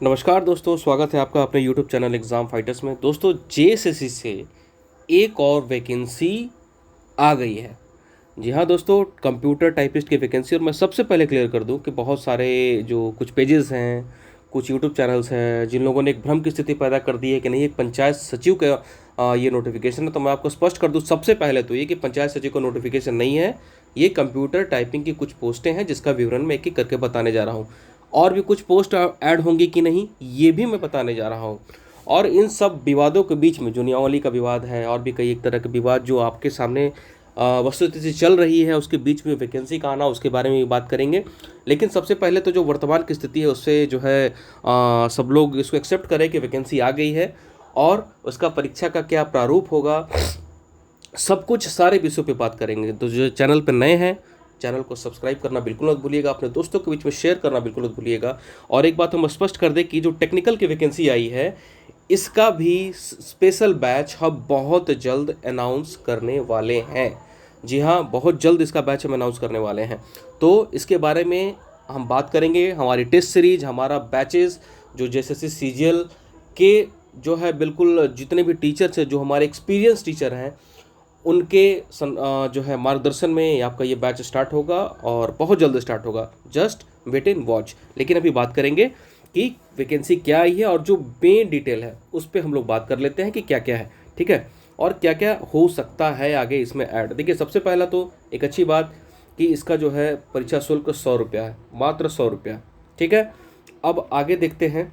नमस्कार दोस्तों, स्वागत है आपका अपने YouTube चैनल एग्ज़ाम फाइटर्स में। दोस्तों, जेएसएससी से एक और वैकेंसी आ गई है। जी हाँ दोस्तों, कंप्यूटर टाइपिस्ट की वैकेंसी। और मैं सबसे पहले क्लियर कर दूं कि बहुत सारे जो कुछ पेजेस हैं, कुछ यूट्यूब चैनल्स हैं, जिन लोगों ने एक भ्रम की स्थिति पैदा कर दी है कि नहीं एक पंचायत सचिव का ये नोटिफिकेशन है। तो मैं आपको स्पष्ट कर दूं सबसे पहले तो ये कि पंचायत सचिव का नोटिफिकेशन नहीं है। ये कंप्यूटर टाइपिंग की कुछ पोस्टें हैं जिसका विवरण मैं एक एक करके बताने जा रहा हूँ। और भी कुछ पोस्ट ऐड होंगी कि नहीं ये भी मैं बताने जा रहा हूँ। और इन सब विवादों के बीच में जो नियमावली का विवाद है और भी कई एक तरह के विवाद जो आपके सामने वस्तुस्थिति चल रही है, उसके बीच में वैकेंसी का आना, उसके बारे में भी बात करेंगे। लेकिन सबसे पहले तो जो वर्तमान की स्थिति है उससे जो है सब लोग इसको एक्सेप्ट करें कि वैकेंसी आ गई है और उसका परीक्षा का क्या प्रारूप होगा, सब कुछ सारे विषयों पे बात करेंगे। तो जो चैनल पर नए हैं, चैनल को सब्सक्राइब करना बिल्कुल मत भूलिएगा, अपने दोस्तों के बीच में शेयर करना बिल्कुल मत भूलिएगा। और एक बात हम स्पष्ट कर दें कि जो टेक्निकल की वैकेंसी आई है इसका भी स्पेशल बैच हम बहुत जल्द अनाउंस करने वाले हैं। जी हाँ, बहुत जल्द इसका बैच हम अनाउंस करने वाले हैं। तो इसके बारे में हम बात करेंगे। हमारी टेस्ट सीरीज, हमारा बैचेस जो जैसे सीजीएल के जो है बिल्कुल जितने भी टीचर्स हैं, जो हमारे एक्सपीरियंस टीचर हैं, उनके जो है मार्गदर्शन में आपका ये बैच स्टार्ट होगा और बहुत जल्द स्टार्ट होगा। Just wait and watch. लेकिन अभी बात करेंगे कि वैकेंसी क्या आई है और जो मेन डिटेल है उस पर हम लोग बात कर लेते हैं कि क्या क्या है, ठीक है, और क्या क्या हो सकता है आगे इसमें ऐड। देखिए, सबसे पहला तो एक अच्छी बात कि इसका जो है परीक्षा शुल्क 100 रुपया है, मात्र 100 रुपया, ठीक है। अब आगे देखते हैं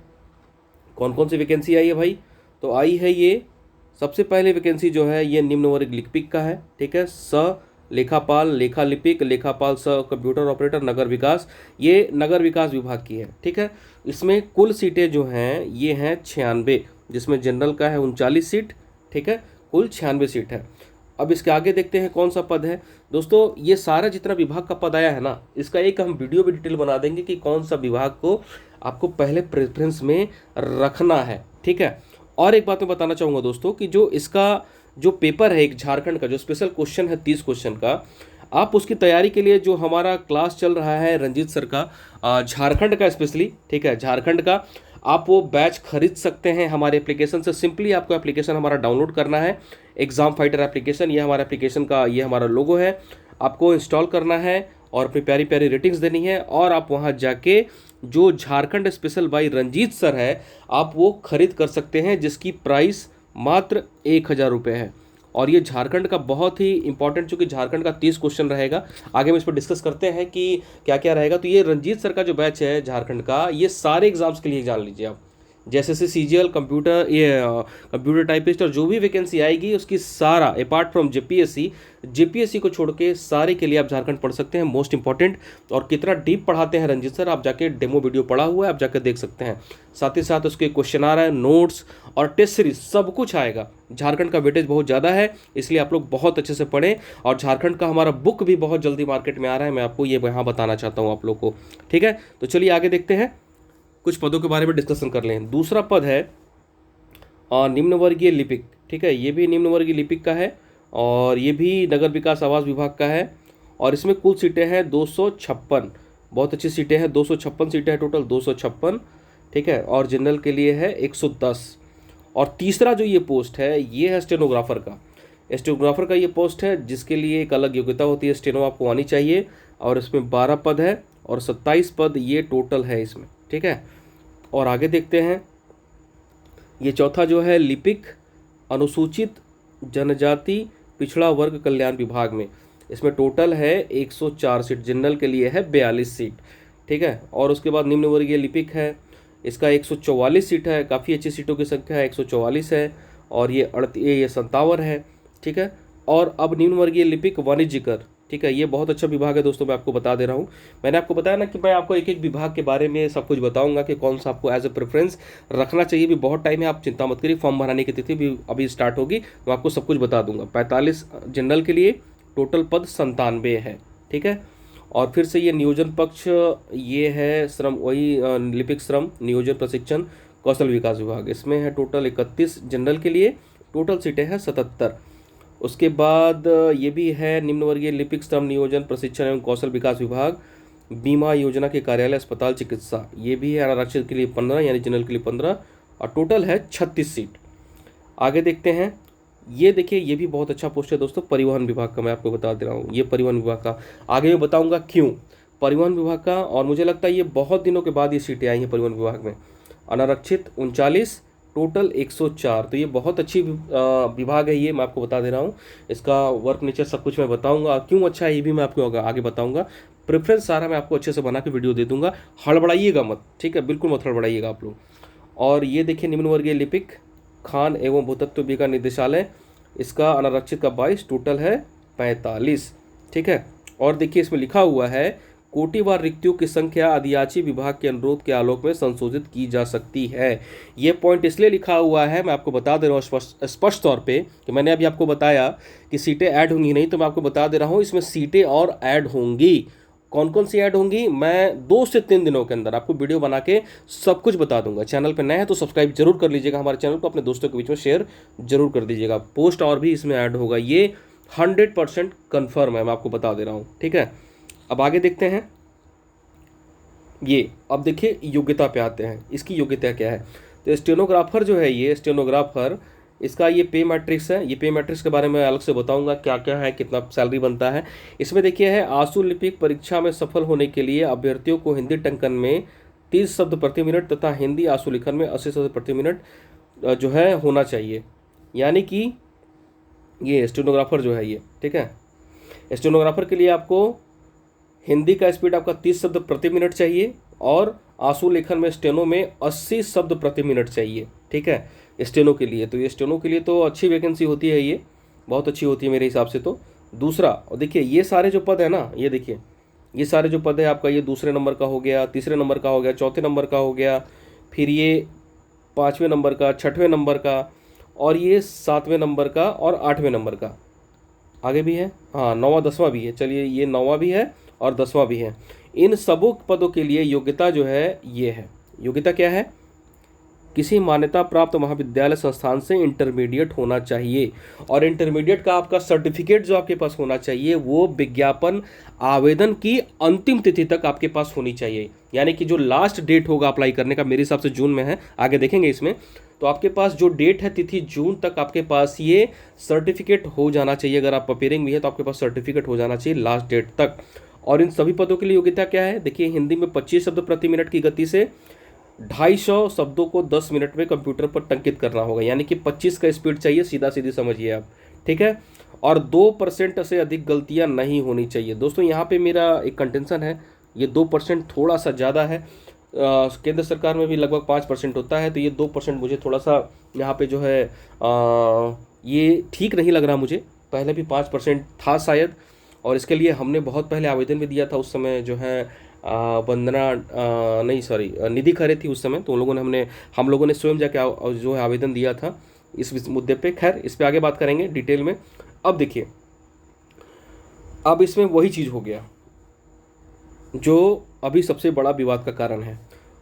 कौन कौन सी वैकेंसी आई है भाई। तो आई है ये सबसे पहले वैकेंसी जो है ये निम्न वर्ग लिपिक का है, ठीक है। लेखापाल, लेखा लिपिक, लेखापाल कंप्यूटर ऑपरेटर, नगर विकास, ये नगर विकास विभाग की है, ठीक है। इसमें कुल सीटें जो हैं ये हैं 96, जिसमें जनरल का है 39 सीट, ठीक है। कुल 96 सीट है। अब इसके आगे देखते हैं कौन सा पद है। दोस्तों, ये सारा जितना विभाग का पद आया है ना, इसका एक हम वीडियो भी डिटेल बना देंगे कि कौन सा विभाग को आपको पहले प्रेफरेंस में रखना है, ठीक है। और एक बात मैं बताना चाहूँगा दोस्तों कि जो इसका जो पेपर है एक झारखंड का जो स्पेशल क्वेश्चन है 30 क्वेश्चन का, आप उसकी तैयारी के लिए जो हमारा क्लास चल रहा है रंजीत सर का झारखंड का स्पेशली, ठीक है, झारखंड का, आप वो बैच खरीद सकते हैं हमारे एप्लीकेशन से। सिंपली आपको एप्लीकेशन हमारा डाउनलोड करना है, एग्जाम फाइटर एप्लीकेशन। ये हमारा एप्लीकेशन का ये हमारा लोगो है, आपको इंस्टॉल करना है और अपनी प्यारी प्यारी रेटिंग्स देनी है। और आप वहाँ जाके जो Jharkhand special by Ranjit sir है आप वो खरीद कर सकते हैं, जिसकी प्राइस मात्र 1000 रुपये है। और ये झारखंड का बहुत ही इंपॉर्टेंट, चूँकि झारखंड का 30 क्वेश्चन रहेगा, आगे हम इस पर डिस्कस करते हैं कि क्या क्या रहेगा। तो ये रंजीत सर का जो बैच है झारखंड का, ये सारे एग्जाम्स के लिए जान लीजिए आप, जैसे से सीजीएल, कंप्यूटर, ये कंप्यूटर टाइपिस्ट और जो भी वैकेंसी आएगी उसकी सारा अपार्ट फ्रॉम जेपीएससी को छोड़ के सारे के लिए आप झारखंड पढ़ सकते हैं। मोस्ट इंपॉर्टेंट, और कितना डीप पढ़ाते हैं रंजीत सर, आप जाके डेमो वीडियो पढ़ा हुआ है, आप जाके देख सकते हैं। साथ ही साथ उसके क्वेश्चन आ रहा है, नोट्स और टेस्ट सीरीज सब कुछ आएगा। झारखंड का वेटेज बहुत ज़्यादा है, इसलिए आप लोग बहुत अच्छे से पढ़ें। और झारखंड का हमारा बुक भी बहुत जल्दी मार्केट में आ रहा है, मैं आपको ये यहाँ बताना चाहता हूँ आप लोग को, ठीक है। तो चलिए आगे देखते हैं, कुछ पदों के बारे में डिस्कशन कर लें। दूसरा पद है निम्न वर्गीय लिपिक, ठीक है। ये भी निम्न वर्गीय लिपिक का है और ये भी नगर विकास आवास विभाग का है। और इसमें कुल सीटें हैं 256, बहुत अच्छी सीटें हैं, 256 सीटें हैं टोटल, 256, ठीक है। और जनरल के लिए है 110। और तीसरा जो ये पोस्ट है ये है स्टेनोग्राफर का। स्टेनोग्राफर का ये पोस्ट है जिसके लिए एक अलग योग्यता होती है, स्टेनो आपको आनी चाहिए। और इसमें 12 पद है और 27 पद ये टोटल है इसमें, ठीक है। और आगे देखते हैं, ये चौथा जो है लिपिक अनुसूचित जनजाति पिछड़ा वर्ग कल्याण विभाग में, इसमें टोटल है 104 सीट, जनरल के लिए है 42 सीट, ठीक है। और उसके बाद निम्न वर्गीय लिपिक है, इसका 144 सीट है, काफ़ी अच्छी सीटों की संख्या है, 144 है। और ये 57 है, ठीक है। और अब निम्न वर्गीय लिपिक वाणिज्यकर, ठीक है, ये बहुत अच्छा विभाग है दोस्तों, मैं आपको बता दे रहा हूँ। मैंने आपको बताया ना कि मैं आपको एक एक विभाग के बारे में सब कुछ बताऊंगा कि कौन सा आपको एज ए प्रेफरेंस रखना चाहिए। भी बहुत टाइम है, आप चिंता मत करिए, फॉर्म भराने की तिथि भी अभी स्टार्ट होगी, मैं आपको सब कुछ बता दूंगा। 45 जनरल के लिए, टोटल पद 97 है, ठीक है। और फिर से ये नियोजन पक्ष, ये है श्रम, वही लिपिक श्रम नियोजन प्रशिक्षण कौशल विकास विभाग, इसमें है टोटल 31 जनरल के लिए, टोटल सीटें हैं 77। उसके बाद ये भी है निम्न वर्गीय लिपिक श्रम नियोजन प्रशिक्षण एवं कौशल विकास विभाग, बीमा योजना के कार्यालय, अस्पताल, चिकित्सा, ये भी है। अनारक्षित के लिए 15 यानी जनरल के लिए 15 और टोटल है 36 सीट। आगे देखते हैं, ये देखिए ये भी बहुत अच्छा पोस्ट है दोस्तों, परिवहन विभाग का। मैं आपको बता दे रहा हूँ ये परिवहन विभाग का, आगे मैं बताऊंगा क्यों परिवहन विभाग का। और मुझे लगता है ये बहुत दिनों के बाद ये सीटें आई हैं परिवहन विभाग में। अनारक्षित 39, टोटल 104। तो ये बहुत अच्छी विभाग है ये, मैं आपको बता दे रहा हूँ। इसका वर्क नेचर सब कुछ मैं बताऊंगा, क्यों अच्छा है ये भी मैं आपको आगे बताऊंगा। प्रेफरेंस सारा मैं आपको अच्छे से बना के वीडियो दे दूंगा, हड़बड़ाइएगा मत, ठीक है, बिल्कुल मत हड़बड़ाइएगा आप लोग। और ये देखिए निम्न वर्गीय लिपिक खान एवं भूतत्व विज्ञान निदेशालय, इसका अनारक्षित का 22, टोटल है 45, ठीक है। और देखिए इसमें लिखा हुआ है कोटिवार रिक्तियों की संख्या आदियाची विभाग के अनुरोध के आलोक में संशोधित की जा सकती है। ये पॉइंट इसलिए लिखा हुआ है, मैं आपको बता दे रहा हूँ स्पष्ट तौर पे कि मैंने अभी आपको बताया कि सीटें ऐड होंगी नहीं, तो मैं आपको बता दे रहा हूँ इसमें सीटें और ऐड होंगी। कौन कौन सी ऐड होंगी मैं 2 से 3 दिनों के अंदर आपको वीडियो बना के सब कुछ बता दूंगा। चैनल पे नए हैं तो सब्सक्राइब जरूर कर लीजिएगा, हमारे चैनल को अपने दोस्तों के बीच में शेयर जरूर कर दीजिएगा। पोस्ट और भी इसमें ऐड होगा, ये 100% कन्फर्म है, मैं आपको बता दे रहा हूँ, ठीक है। अब आगे देखते हैं, ये अब देखिए योग्यता पे आते हैं, इसकी योग्यता क्या है। तो स्टेनोग्राफर जो है, ये स्टेनोग्राफर, इसका ये पे मैट्रिक्स है। ये पे मैट्रिक्स के बारे में अलग से बताऊंगा क्या क्या है, कितना सैलरी बनता है। इसमें देखिए है आशु लिपिक परीक्षा में सफल होने के लिए अभ्यर्थियों को हिंदी टंकन में 30 शब्द प्रति मिनट तथा हिंदी आशु लिखन में 80 शब्द प्रति मिनट जो है होना चाहिए। यानी कि ये स्टेनोग्राफर जो है ये, ठीक है, स्टेनोग्राफर के लिए आपको हिंदी का स्पीड आपका 30 शब्द प्रति मिनट चाहिए और आंसू लेखन में स्टेनो में 80 शब्द प्रति मिनट चाहिए, ठीक है, स्टेनो के लिए। तो ये स्टेनो के लिए तो अच्छी वैकेंसी होती है, ये बहुत अच्छी होती है मेरे हिसाब से। तो दूसरा, और देखिए ये सारे जो पद है ना, ये देखिए ये सारे जो पद है आपका, ये दूसरे नंबर का हो गया, तीसरे नंबर का हो गया, चौथे नंबर का हो गया, फिर ये 5वें नंबर का, 6वें नंबर का, और ये 7वें नंबर का और 8वें नंबर का। आगे भी है, हाँ 9वां 10वां भी है। चलिए ये 9वां भी है और 10वां भी है। इन सबों पदों के लिए योग्यता जो है ये है, योग्यता क्या है, किसी मान्यता प्राप्त महाविद्यालय संस्थान से इंटरमीडिएट होना चाहिए। और इंटरमीडिएट का आपका सर्टिफिकेट जो आपके पास होना चाहिए वो विज्ञापन आवेदन की अंतिम तिथि तक आपके पास होनी चाहिए। यानी कि जो लास्ट डेट होगा अप्लाई करने का, मेरे हिसाब से जून में है, आगे देखेंगे इसमें, तो आपके पास जो डेट है तिथि जून तक आपके पास ये सर्टिफिकेट हो जाना चाहिए। अगर आप अपेयरिंग भी है तो आपके पास सर्टिफिकेट हो जाना चाहिए लास्ट डेट तक। और इन सभी पदों के लिए योग्यता क्या है, देखिए हिंदी में 25 शब्द प्रति मिनट की गति से 250 शब्दों को 10 मिनट में कंप्यूटर पर टंकित करना होगा। यानी कि 25 का स्पीड चाहिए, सीधा सीधी समझिए आप, ठीक है। और 2% से अधिक गलतियां नहीं होनी चाहिए। दोस्तों यहाँ पे मेरा एक कंटेंशन है, ये 2% थोड़ा सा ज़्यादा है। केंद्र सरकार में भी लगभग 5% होता है, तो ये 2% मुझे थोड़ा सा यहाँ पे जो है ये ठीक नहीं लग रहा मुझे। पहले भी 5% था शायद, और इसके लिए हमने बहुत पहले आवेदन भी दिया था। उस समय जो है वंदना नहीं सॉरी निधि खरे थी उस समय, तो हम लोगों ने स्वयं जाके जो है आवेदन दिया था इस मुद्दे पे। खैर इस पे आगे बात करेंगे डिटेल में। अब देखिए, अब इसमें वही चीज़ हो गया जो अभी सबसे बड़ा विवाद का कारण है।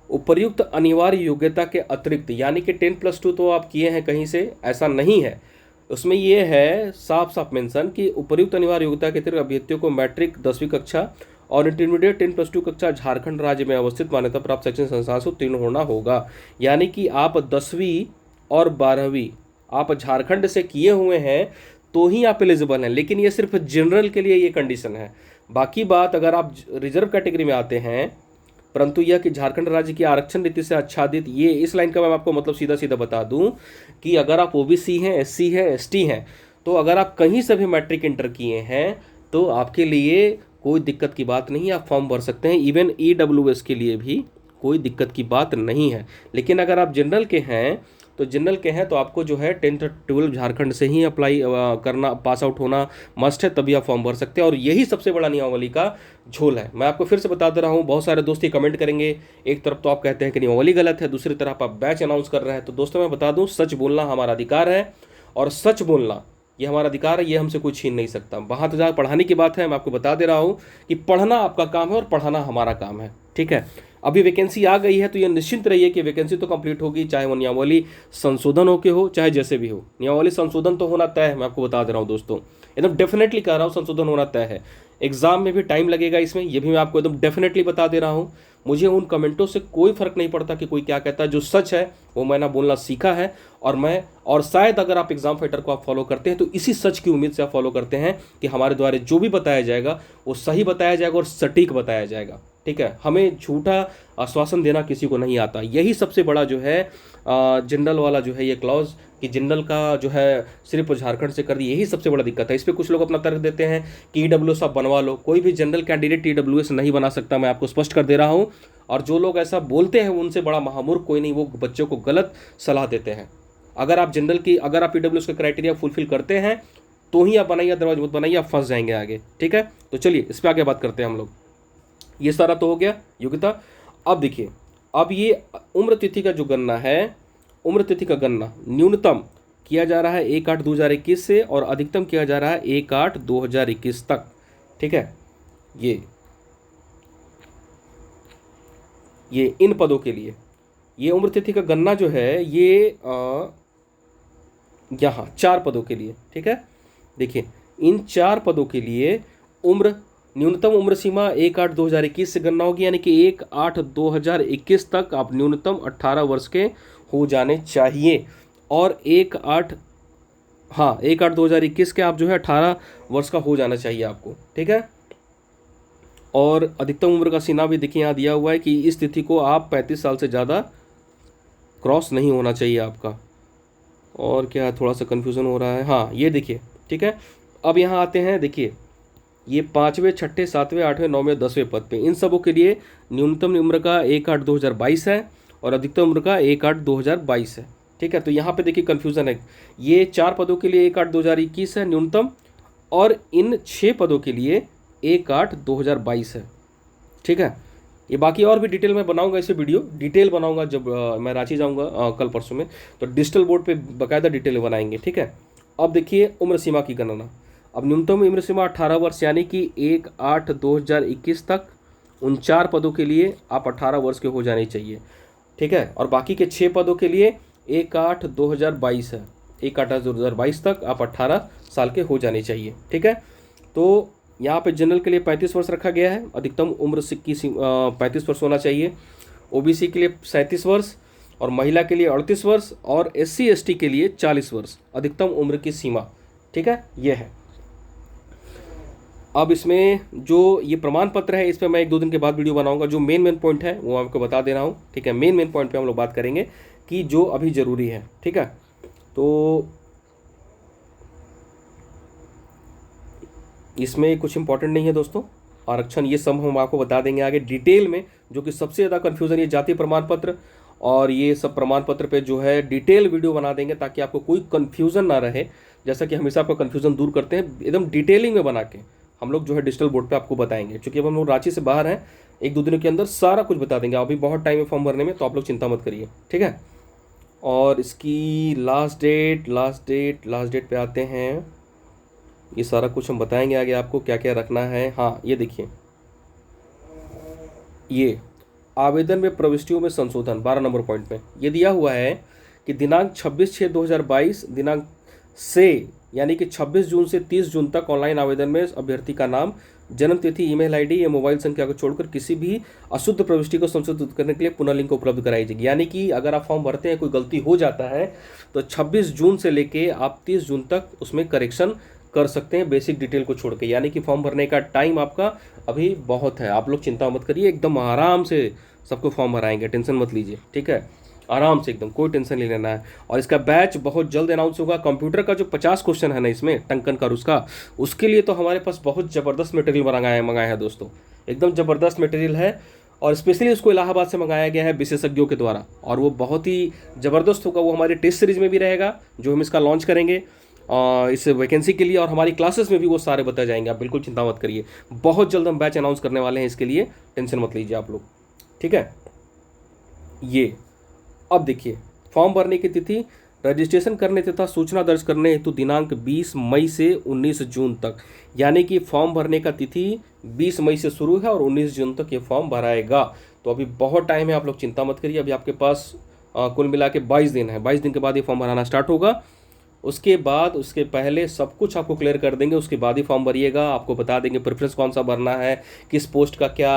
उपर्युक्त अनिवार्य योग्यता के अतिरिक्त, यानी कि 10+2 तो आप किए हैं कहीं से, ऐसा नहीं है। उसमें ये है साफ साफ मेंशन कि उपर्युक्त अनिवार्य योग्यता के अतिरिक्त अभ्यर्थियों को मैट्रिक 10वीं कक्षा और इंटरमीडिएट 10+2 कक्षा झारखंड राज्य में अवस्थित मान्यता प्राप्त शैक्षणिक संस्थान से उत्तीर्ण होना होगा। यानी कि आप 10वीं और 12वीं आप झारखंड से किए हुए हैं तो ही आप एलिजिबल हैं। लेकिन ये सिर्फ जनरल के लिए ये कंडीशन है। बाकी बात अगर आप रिजर्व कैटेगरी में आते हैं, परंतु यह कि झारखंड राज्य की आरक्षण नीति से आच्छादित, ये इस लाइन का मैं आपको मतलब सीधा सीधा बता दूं कि अगर आप ओबीसी हैं, एससी हैं, एसटी हैं, तो अगर आप कहीं से भी मैट्रिक इंटर किए हैं तो आपके लिए कोई दिक्कत की बात नहीं है, आप फॉर्म भर सकते हैं। इवन ईडब्ल्यूएस के लिए भी कोई दिक्कत की बात नहीं है। लेकिन अगर आप जनरल के हैं तो आपको जो है 10th 12 झारखंड से ही अप्लाई करना, पास आउट होना मस्ट है, तभी आप फॉर्म भर सकते हैं। और यही सबसे बड़ा नियमावली का झोल है। मैं आपको फिर से बता दे रहा हूँ, बहुत सारे दोस्त ही कमेंट करेंगे, एक तरफ तो आप कहते हैं कि नियमावली गलत है, दूसरी तरफ आप बैच अनाउंस कर रहे हैं। तो दोस्तों मैं बता दूँ, सच बोलना हमारा अधिकार है, और सच बोलना ये हमारा अधिकार है, ये हमसे कोई छीन नहीं सकता। वहाँ तो जहाँ पढ़ाने की बात है, मैं आपको बता दे रहा हूँ कि पढ़ना आपका काम है और पढ़ाना हमारा काम है, ठीक है। अभी वैकेंसी आ गई है तो ये निश्चिंत रहिए कि वैकेंसी तो कंप्लीट होगी, चाहे वो नियमावली संशोधन हो के हो, चाहे जैसे भी हो। नियमावली संशोधन तो होना तय है, मैं आपको बता दे रहा हूँ दोस्तों, एकदम डेफिनेटली कह रहा हूँ, संशोधन होना तय है। एग्ज़ाम में भी टाइम लगेगा इसमें, ये भी मैं आपको एकदम डेफिनेटली बता दे रहा हूँ। मुझे उन कमेंटों से कोई फ़र्क नहीं पड़ता कि कोई क्या कहता है, जो सच है वो मैंने बोलना सीखा है। और शायद अगर आप एग्ज़ाम फाइटर को आप फॉलो करते हैं तो इसी सच की उम्मीद से आप फॉलो करते हैं कि हमारे द्वारा जो भी बताया जाएगा वो सही बताया जाएगा और सटीक बताया जाएगा। ठीक है, हमें झूठा आश्वासन देना किसी को नहीं आता। यही सबसे बड़ा जो है जनरल वाला जो है ये क्लॉज कि जनरल का जो है सिर्फ झारखंड से कर दी, यही सबसे बड़ा दिक्कत है। इस पर कुछ लोग अपना तर्क देते हैं कि EWS आप बनवा लो। कोई भी जनरल कैंडिडेट EWS नहीं बना सकता, मैं आपको स्पष्ट कर दे रहा हूँ। और जो लोग ऐसा बोलते हैं उनसे बड़ा महामूर्ख कोई नहीं, वो बच्चों को गलत सलाह देते हैं। अगर आप EWS का क्राइटेरिया फुलफिल करते हैं तो ही आप बनाइए, अदरवाइज मत बनाइए, आप फंस जाएंगे आगे। ठीक है, तो चलिए इस पर आगे बात करते हैं हम लोग। ये सारा तो हो गया योग्यता। अब देखिए, अब ये उम्र तिथि का जो गणना है, उम्र तिथि का गणना न्यूनतम किया जा रहा है 1/8/2021 से और अधिकतम किया जा रहा है 1/8/2021 तक। ठीक है, ये इन पदों के लिए ये उम्र तिथि का गणना जो है ये यहाँ 4 पदों के लिए। ठीक है, देखिए इन 4 पदों के लिए न्यूनतम उम्र सीमा 1/8/2021 से गणना होगी, यानी कि 1/8/2021 तक आप न्यूनतम 18 वर्ष के हो जाने चाहिए। और 1/8/2021 के आप जो है 18 वर्ष का हो जाना चाहिए आपको। ठीक है, और अधिकतम उम्र का सीमा भी देखिए यहाँ दिया हुआ है कि इस तिथि को आप 35 साल से ज़्यादा क्रॉस नहीं होना चाहिए आपका। और क्या थोड़ा सा कन्फ्यूज़न हो रहा है, हाँ ये देखिए। ठीक है, अब यहाँ आते हैं, देखिए ये 5वें 6ठे 7वें 8वें 9वें 10वें पद पे, इन सबों के लिए न्यूनतम उम्र का 1/8/2022 है और अधिकतम उम्र का 1/8/2022 है। ठीक है, तो यहाँ पे देखिए कन्फ्यूज़न है, ये 4 पदों के लिए 1/8/2021 है न्यूनतम, और इन 6 पदों के लिए 1/8/2022 है। ठीक है, ये बाकी और भी डिटेल में बनाऊंगा, इसे वीडियो डिटेल बनाऊंगा जब मैं रांची जाऊंगा कल परसों में, तो डिजिटल बोर्ड पे बाकायदा डिटेल बनाएंगे। ठीक है, अब देखिए उम्र सीमा की गणना। अब न्यूनतम उम्र सीमा 18 वर्ष, यानी कि 1/8/2021 तक उन 4 पदों के लिए आप 18 वर्ष के हो जाने चाहिए। ठीक है, और बाकी के 6 पदों के लिए 1/8/2022 है, 1/8/2022 तक आप 18 साल के हो जाने चाहिए। ठीक है, तो यहाँ पे जनरल के लिए 35 वर्ष रखा गया है, अधिकतम उम्र की 35 वर्ष होना चाहिए। OBC के लिए 37 वर्ष और महिला के लिए 38 वर्ष और SC ST के लिए 40 वर्ष अधिकतम उम्र की सीमा। ठीक है, ये है। अब इसमें जो ये प्रमाण पत्र है, इस पर मैं 1-2 दिन के बाद वीडियो बनाऊंगा। जो मेन पॉइंट है वो आपको बता दे रहा हूँ। ठीक है, मेन पॉइंट पे हम लोग बात करेंगे कि जो अभी ज़रूरी है। ठीक है, तो इसमें कुछ इंपॉर्टेंट नहीं है दोस्तों, आरक्षण ये सब हम आपको बता देंगे आगे डिटेल में। जो कि सबसे ज़्यादा कन्फ्यूज़न ये जाति प्रमाण पत्र और ये सब प्रमाण पत्र पे जो है डिटेल वीडियो बना देंगे, ताकि आपको कोई कन्फ्यूज़न ना रहे। जैसा कि हमेशा आपका कन्फ्यूज़न दूर करते हैं, एकदम डिटेलिंग में बना के हम लोग जो है डिजिटल बोर्ड पे आपको बताएंगे। क्योंकि अब हम लोग रांची से बाहर हैं, 1-2 दिनों के अंदर सारा कुछ बता देंगे। अभी बहुत टाइम है फॉर्म भरने में, तो आप लोग चिंता मत करिए। ठीक है, और इसकी लास्ट डेट पे आते हैं। ये सारा कुछ हम बताएंगे आगे आपको क्या क्या रखना है। हाँ ये देखिए, ये आवेदन में प्रविष्टियों में संशोधन 12 नंबर पॉइंट में ये दिया हुआ है कि दिनांक 26/6/2022 दिनांक से, यानी कि 26 जून से 30 जून तक ऑनलाइन आवेदन में अभ्यर्थी का नाम, जन्म तिथि, ईमेल आईडी या मोबाइल संख्या को छोड़कर किसी भी अशुद्ध प्रविष्टि को संशोधित करने के लिए पुनः लिंक उपलब्ध कराई जाएगी। यानी कि अगर आप फॉर्म भरते हैं, कोई गलती हो जाता है, तो 26 जून से लेके आप 30 जून तक उसमें करेक्शन कर सकते हैं, बेसिक डिटेल को छोड़ के। यानी कि फॉर्म भरने का टाइम आपका अभी बहुत है, आप लोग चिंता मत करिए, एकदम आराम से सबको फॉर्म भराएंगे, टेंशन मत लीजिए। ठीक है, आराम से, एकदम कोई टेंशन नहीं लेना है। और इसका बैच बहुत जल्द अनाउंस होगा। कंप्यूटर का जो 50 क्वेश्चन है ना इसमें टंकन का उसके लिए तो हमारे पास बहुत ज़बरदस्त मटेरियल मंगाया है दोस्तों, एकदम ज़बरदस्त मटेरियल है। और स्पेशली उसको इलाहाबाद से मंगाया गया है विशेषज्ञों के द्वारा, और वो बहुत ही ज़बरदस्त होगा। वो हमारे टेस्ट सीरीज में भी रहेगा जो हम इसका लॉन्च करेंगे इस वैकेंसी के लिए, और हमारी क्लासेस में भी वो सारे बताए जाएंगे। आप बिल्कुल चिंता मत करिए, बहुत जल्द हम बैच अनाउंस करने वाले हैं, इसके लिए टेंशन मत लीजिए आप लोग। ठीक है, ये अब देखिए, फॉर्म भरने की तिथि, रजिस्ट्रेशन करने तथा सूचना दर्ज करने हेतु दिनांक 20 मई से 19 जून तक। यानी कि फॉर्म भरने का तिथि 20 मई से शुरू है और 19 जून तक ये फॉर्म भराएगा। तो अभी बहुत टाइम है, आप लोग चिंता मत करिए। अभी आपके पास कुल मिला के 22 दिन है, 22 दिन के बाद ये फॉर्म भराना स्टार्ट होगा। उसके बाद उसके पहले सब कुछ आपको क्लियर कर देंगे, उसके बाद ही फॉर्म भरिएगा। आपको बता देंगे प्रेफरेंस कौन सा भरना है, किस पोस्ट का क्या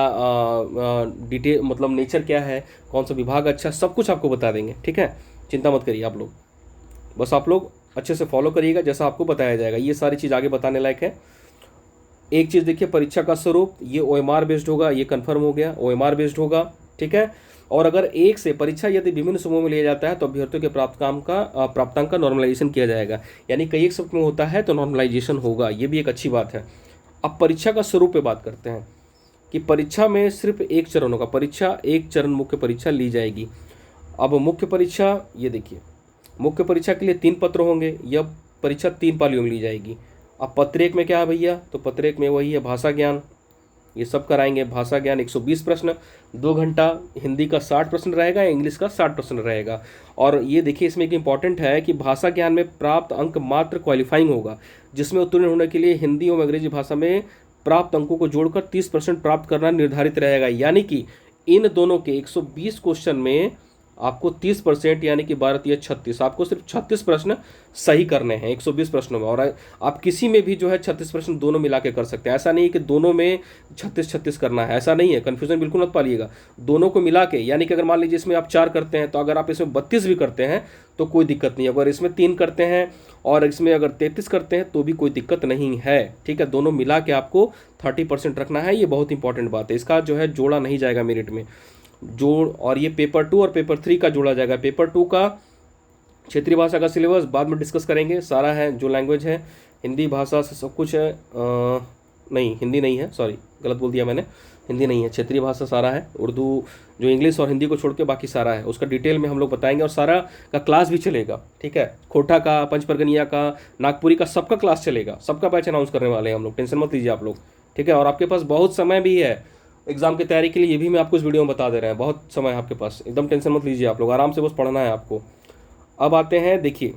डिटेल मतलब नेचर क्या है, कौन सा विभाग अच्छा, सब कुछ आपको बता देंगे। ठीक है, चिंता मत करिए आप लोग, बस आप लोग अच्छे से फॉलो करिएगा जैसा आपको बताया जाएगा। ये सारी चीज़ आगे बताने लायक है। एक चीज़ देखिए, परीक्षा का स्वरूप ये OMR बेस्ड होगा, ये कंफर्म हो गया, OMR बेस्ड होगा। ठीक है, और अगर एक से परीक्षा यदि विभिन्न समूह में लिया जाता है तो अभ्यर्थियों के प्राप्तांक का नॉर्मलाइजेशन किया जाएगा, यानी कई एक समूह में होता है तो नॉर्मलाइजेशन होगा, ये भी एक अच्छी बात है। अब परीक्षा का स्वरूप पे बात करते हैं कि परीक्षा में सिर्फ एक चरण होगा, परीक्षा एक चरण मुख्य परीक्षा ली जाएगी। अब मुख्य परीक्षा ये देखिए, मुख्य परीक्षा के लिए 3 पत्र होंगे, यह परीक्षा 3 पालियों में ली जाएगी। अब पत्र एक में क्या है भैया, तो पत्र एक में वही है भाषा ज्ञान, ये सब कराएंगे। भाषा ज्ञान 120 प्रश्न, 2 घंटा, हिंदी का 60 प्रश्न रहेगा, इंग्लिश का 60 प्रश्न रहेगा। और ये देखिए इसमें एक इंपॉर्टेंट है कि भाषा ज्ञान में प्राप्त अंक मात्र क्वालिफाइंग होगा, जिसमें उत्तीर्ण होने के लिए हिंदी और अंग्रेजी भाषा में प्राप्त अंकों को जोड़कर 30% प्राप्त करना निर्धारित रहेगा। यानी कि इन दोनों के 120 क्वेश्चन में आपको 30% यानी कि 12 या 36, आपको सिर्फ 36 प्रश्न सही करने हैं 120 प्रश्नों में। और आप किसी में भी जो है 36 प्रश्न दोनों मिला के कर सकते हैं, ऐसा नहीं कि दोनों में 36 करना है, ऐसा नहीं है, कन्फ्यूजन बिल्कुल मत पालिएगा। दोनों को मिला के, यानी कि अगर मान लीजिए इसमें आप 4 करते हैं तो अगर आप इसमें 32 भी करते हैं तो कोई दिक्कत नहीं है, अगर इसमें 3 करते हैं और इसमें अगर 33 करते हैं तो भी कोई दिक्कत नहीं है। ठीक है, दोनों मिला के आपको 30% रखना है, ये बहुत इंपॉर्टेंट बात है। इसका जो है जोड़ा नहीं जाएगा मेरिट में, जोड़, और ये पेपर 2 और पेपर 3 का जोड़ा जाएगा। पेपर 2 का क्षेत्रीय भाषा का सिलेबस बाद में डिस्कस करेंगे, सारा है जो लैंग्वेज है, हिंदी भाषा से सब कुछ है। नहीं, हिंदी नहीं है, सॉरी गलत बोल दिया मैंने, हिंदी नहीं है, क्षेत्रीय भाषा सारा है, उर्दू जो इंग्लिश और हिंदी को छोड़ के बाकी सारा है, उसका डिटेल में हम लोग बताएंगे और सारा का क्लास भी चलेगा। ठीक है, खोटा का, पंचपरगनिया का, नागपुरी का, सबका क्लास चलेगा, सबका बैच अनाउंस करने वाले हैं हम लोग, टेंशन मत लीजिए आप लोग। ठीक है, और आपके पास बहुत समय भी है एग्जाम की तैयारी के लिए, ये भी मैं आपको इस वीडियो में बता दे रहे हैं, बहुत समय है आपके पास, एकदम टेंशन मत लीजिए आप लोग, आराम से बस पढ़ना है आपको। अब आते हैं, देखिए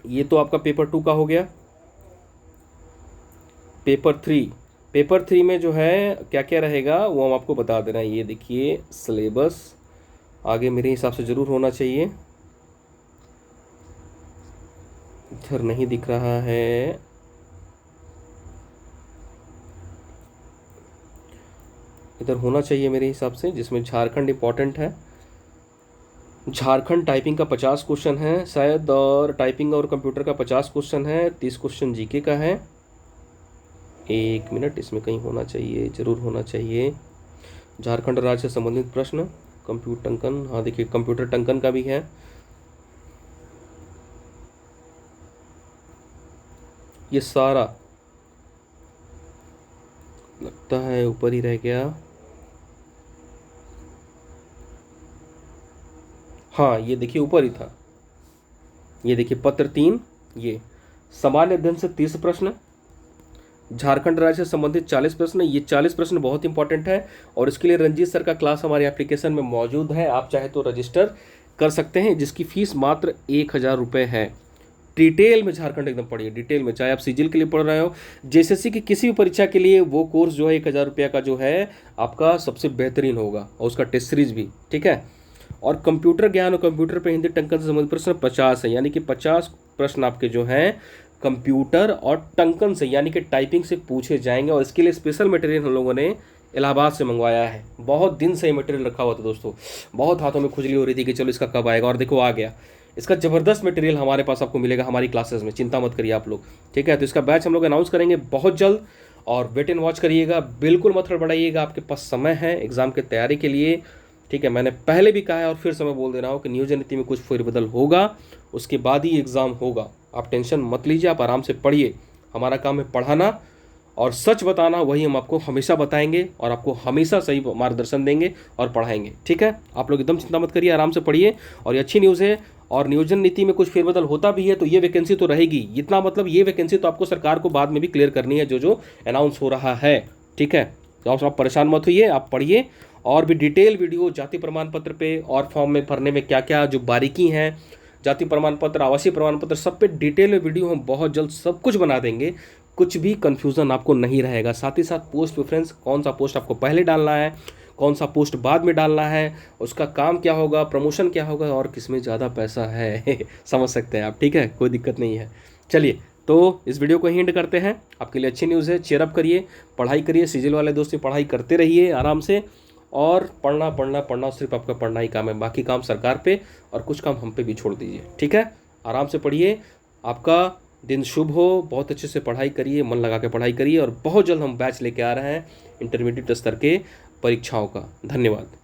ये तो आपका पेपर 2 का हो गया। पेपर 3 में जो है क्या क्या रहेगा वो हम आपको बता दे रहे हैं। ये देखिए सिलेबस आगे मेरे हिसाब से ज़रूर होना चाहिए, इधर नहीं दिख रहा है, इधर होना चाहिए मेरे हिसाब से, जिसमें झारखंड इंपॉर्टेंट है। झारखंड टाइपिंग का 50 क्वेश्चन है शायद, और टाइपिंग और कंप्यूटर का 50 क्वेश्चन है, 30 क्वेश्चन जीके का है। 1 मिनट, इसमें कहीं होना चाहिए, ज़रूर होना चाहिए। झारखंड राज्य से संबंधित प्रश्न, कंप्यूटर टंकन, हाँ देखिए कंप्यूटर टंकन का भी है। ये सारा लगता है ऊपर ही रह गया, हाँ ये देखिए ऊपर ही था। ये देखिए पत्र 3, ये सामान्य अध्ययन से 30 प्रश्न, झारखंड राज्य से संबंधित 40 प्रश्न। ये 40 प्रश्न बहुत इंपॉर्टेंट है और इसके लिए रंजीत सर का क्लास हमारे एप्लीकेशन में मौजूद है, आप चाहे तो रजिस्टर कर सकते हैं, जिसकी फीस मात्र 1000 रुपये है। डिटेल में झारखंड एकदम पढ़िए, डिटेल में, चाहे आप सीजीएल के लिए पढ़ रहे हो, जेएसएससी की किसी भी परीक्षा के लिए, वो कोर्स जो है 1000 रुपये का जो है आपका सबसे बेहतरीन होगा, और उसका टेस्ट सीरीज भी। ठीक है, और कंप्यूटर ज्ञान और कंप्यूटर पर हिंदी टंकन से संबंधित प्रश्न 50 है, यानी कि 50 प्रश्न आपके जो हैं कंप्यूटर और टंकन से यानी कि टाइपिंग से पूछे जाएंगे। और इसके लिए स्पेशल मटेरियल हम लोगों ने इलाहाबाद से मंगवाया है, बहुत दिन से ये मटेरियल रखा हुआ था दोस्तों, बहुत हाथों में खुजली हो रही थी कि चलो इसका कब आएगा, और देखो आ गया। इसका ज़बरदस्त मटेरियल हमारे पास आपको मिलेगा हमारी क्लासेस में, चिंता मत करिए आप लोग। ठीक है, तो इसका बैच हम लोग अनाउंस करेंगे बहुत जल्द, और वेट एंड वॉच करिएगा, बिल्कुल मत हड़बड़ाइएगा, आपके पास समय है एग्जाम की तैयारी के लिए। ठीक है, मैंने पहले भी कहा है और फिर से मैं बोल दे रहा हूँ कि नियोजन नीति में कुछ फेरबदल होगा, उसके बाद ही एग्ज़ाम होगा, आप टेंशन मत लीजिए, आप आराम से पढ़िए। हमारा काम है पढ़ाना और सच बताना, वही हम आपको हमेशा बताएंगे और आपको हमेशा सही मार्गदर्शन देंगे और पढ़ाएंगे। ठीक है, आप लोग एकदम चिंता मत करिए, आराम से पढ़िए। और ये अच्छी न्यूज़ है, और नियोजन नीति में कुछ फेरबदल होता भी है तो ये वैकेंसी तो रहेगी, इतना मतलब ये वैकेंसी तो आपको सरकार को बाद में भी क्लियर करनी है, जो अनाउंस हो रहा है। ठीक है, तो आप परेशान मत होइए, आप पढ़िए। और भी डिटेल वीडियो जाति प्रमाण पत्र पे और फॉर्म में भरने में क्या क्या जो बारीकी हैं, जाति प्रमाण पत्र, आवासीय प्रमाण पत्र, सब पे डिटेल में वीडियो हम बहुत जल्द सब कुछ बना देंगे, कुछ भी कन्फ्यूज़न आपको नहीं रहेगा। साथ ही साथ पोस्ट प्रेफरेंस, कौन सा पोस्ट आपको पहले डालना है, कौन सा पोस्ट बाद में डालना है, उसका काम क्या होगा, प्रमोशन क्या होगा और किस में ज़्यादा पैसा है समझ सकते हैं आप, ठीक है, कोई दिक्कत नहीं है। चलिए, तो इस वीडियो को ही एंड करते हैं। आपके लिए अच्छी न्यूज़ है, चेयर अप करिए, पढ़ाई करिए, सीजीएल वाले दोस्त पढ़ाई करते रहिए आराम से, और पढ़ना पढ़ना पढ़ना, सिर्फ आपका पढ़ना ही काम है, बाकी काम सरकार पे और कुछ काम हम पे भी छोड़ दीजिए, ठीक है। आराम से पढ़िए, आपका दिन शुभ हो, बहुत अच्छे से पढ़ाई करिए, मन लगा के पढ़ाई करिए, और बहुत जल्द हम बैच लेके आ रहे हैं इंटरमीडिएट स्तर के परीक्षाओं का। धन्यवाद।